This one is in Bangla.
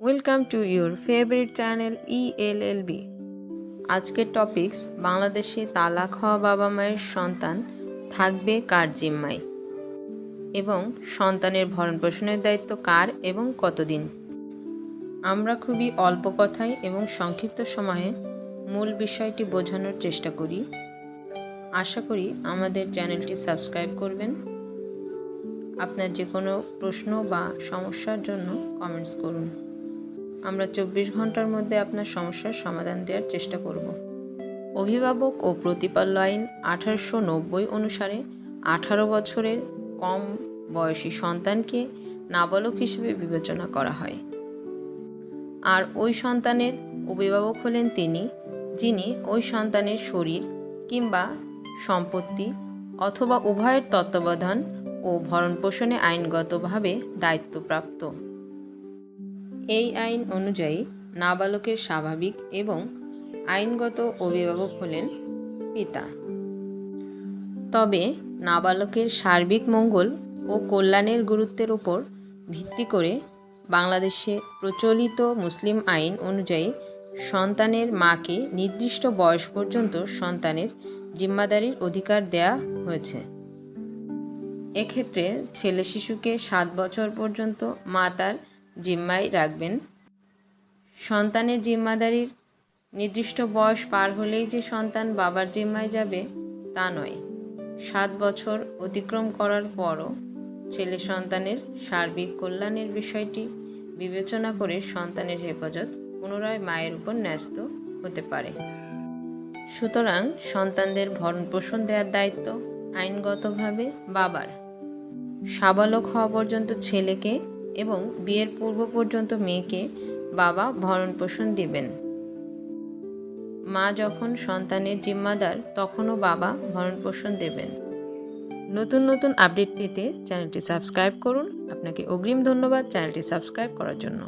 Welcome to your favourite channel ELLB। আজকের টপিকস বাংলাদেশে তালাক হওয়া বাবা মায়ের সন্তান থাকবে কার জিম্মায় এবং সন্তানের ভরণ পোষণের দায়িত্ব কার এবং কতদিন। আমরা খুবই অল্প কথায় এবং সংক্ষিপ্ত সময়ে মূল বিষয়টি বোঝানোর চেষ্টা করি। আশা করি আমাদের চ্যানেলটি সাবস্ক্রাইব করবেন। আপনার যে কোনো প্রশ্ন বা সমস্যার জন্য কমেন্টস করুন। আমরা 24 ঘন্টার মধ্যে আপনার সমস্যার সমাধান দেওয়ার চেষ্টা করব। অভিভাবক ও প্রতিপাল্য আইন 1890 অনুসারে 18 বছরের কম বয়সী সন্তানকে নাবালক হিসেবে বিবেচনা করা হয়। আর ওই সন্তানের অভিভাবক হলেন তিনি, যিনি ওই সন্তানের শরীর কিংবা সম্পত্তি অথবা উভয়ের তত্ত্বাবধান ও ভরণপোষণে আইনগতভাবে দায়িত্বপ্রাপ্ত। এই আইন অনুযায়ী নাবালকের স্বাভাবিক এবং আইনগত অভিভাবক হলেন পিতা। তবে নাবালকের সার্বিক মঙ্গল ও কল্যাণের গুরুত্বের উপর ভিত্তি করে বাংলাদেশে প্রচলিত মুসলিম আইন অনুযায়ী সন্তানের মাকে নির্দিষ্ট বয়স পর্যন্ত সন্তানের জিম্মাদারির অধিকার দেয়া হয়েছে। এক্ষেত্রে ছেলে শিশুকে 7 বছর পর্যন্ত মা তার জিম্মায় রাখবেন। সন্তানের জিম্মাদারির নির্দিষ্ট বয়স পার হলেই যে সন্তান বাবার জিম্মায় যাবে তা নয়। 7 বছর অতিক্রম করার পরও ছেলে সন্তানের সার্বিক কল্যাণের বিষয়টি বিবেচনা করে সন্তানের হেফাজত পুনরায় মায়ের উপর ন্যস্ত হতে পারে। সুতরাং সন্তানদের ভরণপোষণ দেওয়ার দায়িত্ব আইনগতভাবে বাবার। সাবালক হওয়া পর্যন্ত ছেলেকে এবং বিয়ের পূর্ব পর্যন্ত মেয়েকে বাবা ভরণপোষণ দিবেন। মা যখন সন্তানের জিম্মাদার তখনও বাবা ভরণপোষণ দেবেন। নতুন নতুন আপডেট পেতে চ্যানেলটি সাবস্ক্রাইব করুন। আপনাকে অগ্রিম ধন্যবাদ চ্যানেলটি সাবস্ক্রাইব করার জন্য।